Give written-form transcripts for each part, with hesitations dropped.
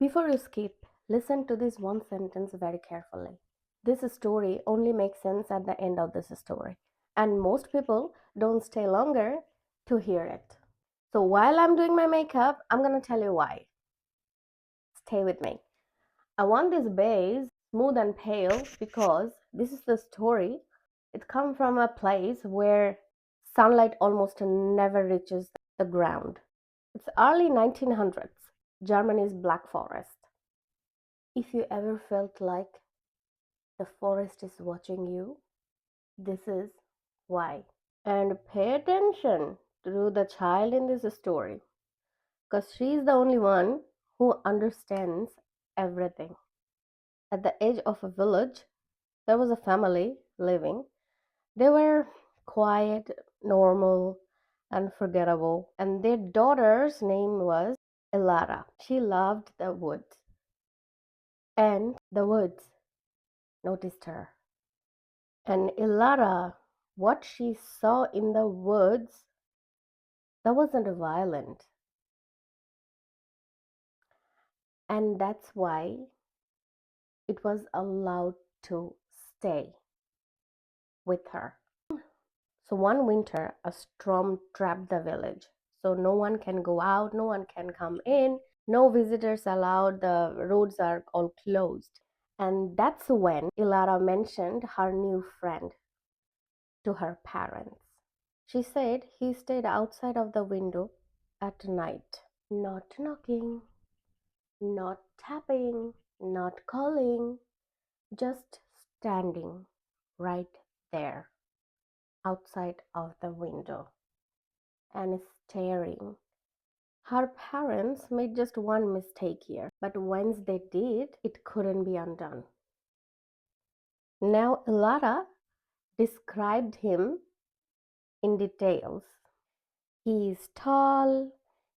Before you skip, listen to this one sentence very carefully. This story only makes sense at the end of this story, and most people don't stay longer to hear it. So while I'm doing my makeup, I'm gonna tell you why. Stay with me. I want this base smooth and pale because this is the story. It comes from a place where sunlight almost never reaches the ground. It's early 1900s, Germany's Black Forest. If you ever felt like the forest is watching you, this is why. And pay attention to the child in this story because she is the only one who understands everything. At the edge of a village, there was a family living. They were quiet, normal, unforgettable, and their daughter's name was Elara. She loved the woods, and the woods noticed her. And Elara, what she saw in the woods, that wasn't violent. And that's why it was allowed to stay with her. So one winter, a storm trapped the village. So no one can go out, no one can come in, no visitors allowed, the roads are all closed. And that's when Ilara mentioned her new friend to her parents. She said he stayed outside of the window at night, not knocking, not tapping, not calling, just standing right there outside of the window and staring. Her parents made just one mistake here, but once they did, it couldn't be undone. Now, Ilara described him in details. He is tall,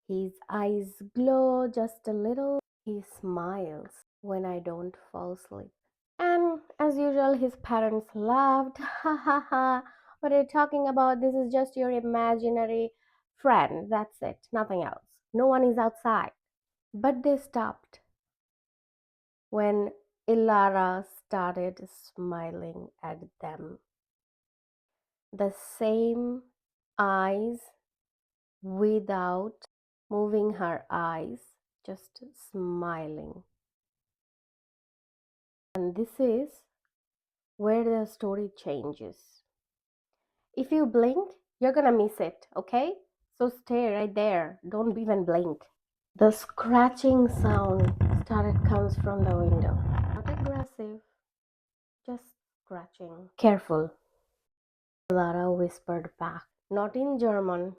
his eyes glow just a little, he smiles when I don't fall asleep. And as usual, his parents laughed. Ha ha ha, what are you talking about? This is just your imaginary friend. That's it, nothing else. No one is outside. But they stopped when Ilara started smiling at them. The same eyes without moving her eyes, just smiling. And this is where the story changes. If you blink, you're gonna miss it, okay? So stay right there. Don't even blink. The scratching sound comes from the window. Not aggressive, just scratching. Careful, Lara whispered back. Not in German,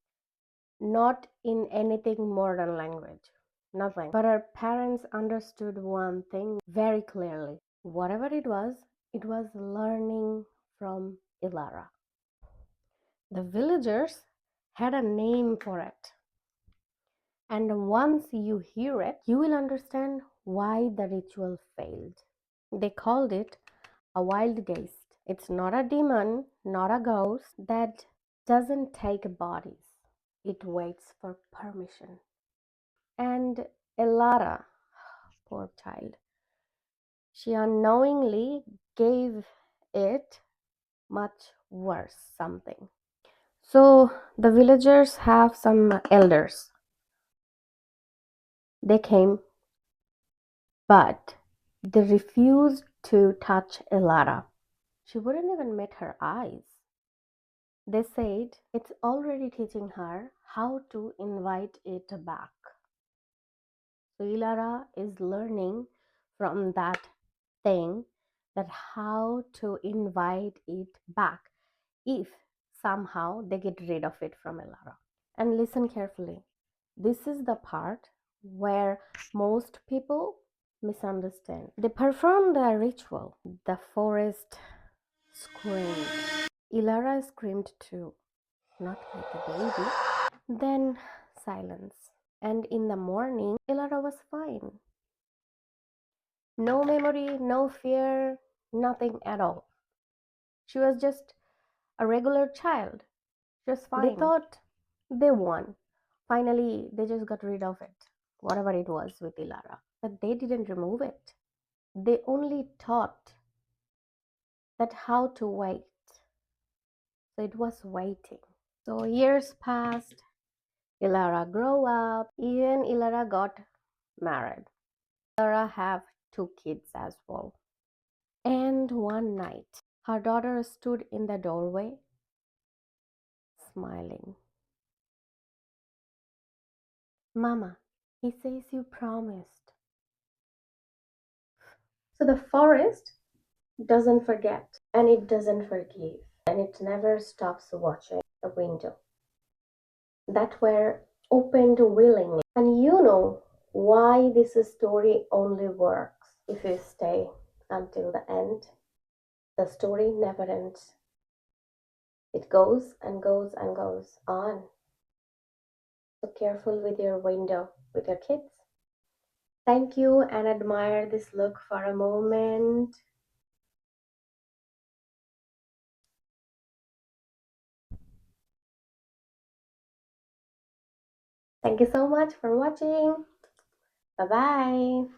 not in anything modern language. Nothing. But her parents understood one thing very clearly. Whatever it was learning from Ilara. The villagers had a name for it. And once you hear it, you will understand why the ritual failed. They called it a wild gaste. It's not a demon, not a ghost that doesn't take bodies. It waits for permission. And Elara, poor child, she unknowingly gave it much worse something. So the villagers have some elders. They came, but they refused to touch Elara. She wouldn't even meet her eyes. They said it's already teaching her how to invite it back. So Ilara is learning from that thing that how to invite it back if somehow they get rid of it from Ilara. And listen carefully. This is the part where most people misunderstand. They perform the ritual. The forest screamed. Ilara screamed too, not like a baby. Then silence. And in the morning, Ilara was fine. No memory, no fear, nothing at all. She was just a regular child. Just fine. They thought they won. Finally, they just got rid of it, whatever it was with Ilara. but they didn't remove it. They only taught that how to wait. So it was waiting. So years passed. Ilara grew up. Even Ilara got married. Ilara have two kids as well. And one night, her daughter stood in the doorway, smiling. Mama, he says you promised. So the forest doesn't forget and it doesn't forgive and it never stops watching the window that were opened willingly. And you know why this story only works if you stay until the end. The story never ends. It goes and goes and goes on. So careful with your window with your kids. Thank you and admire this look for a moment. Thank you so much for watching. Bye bye.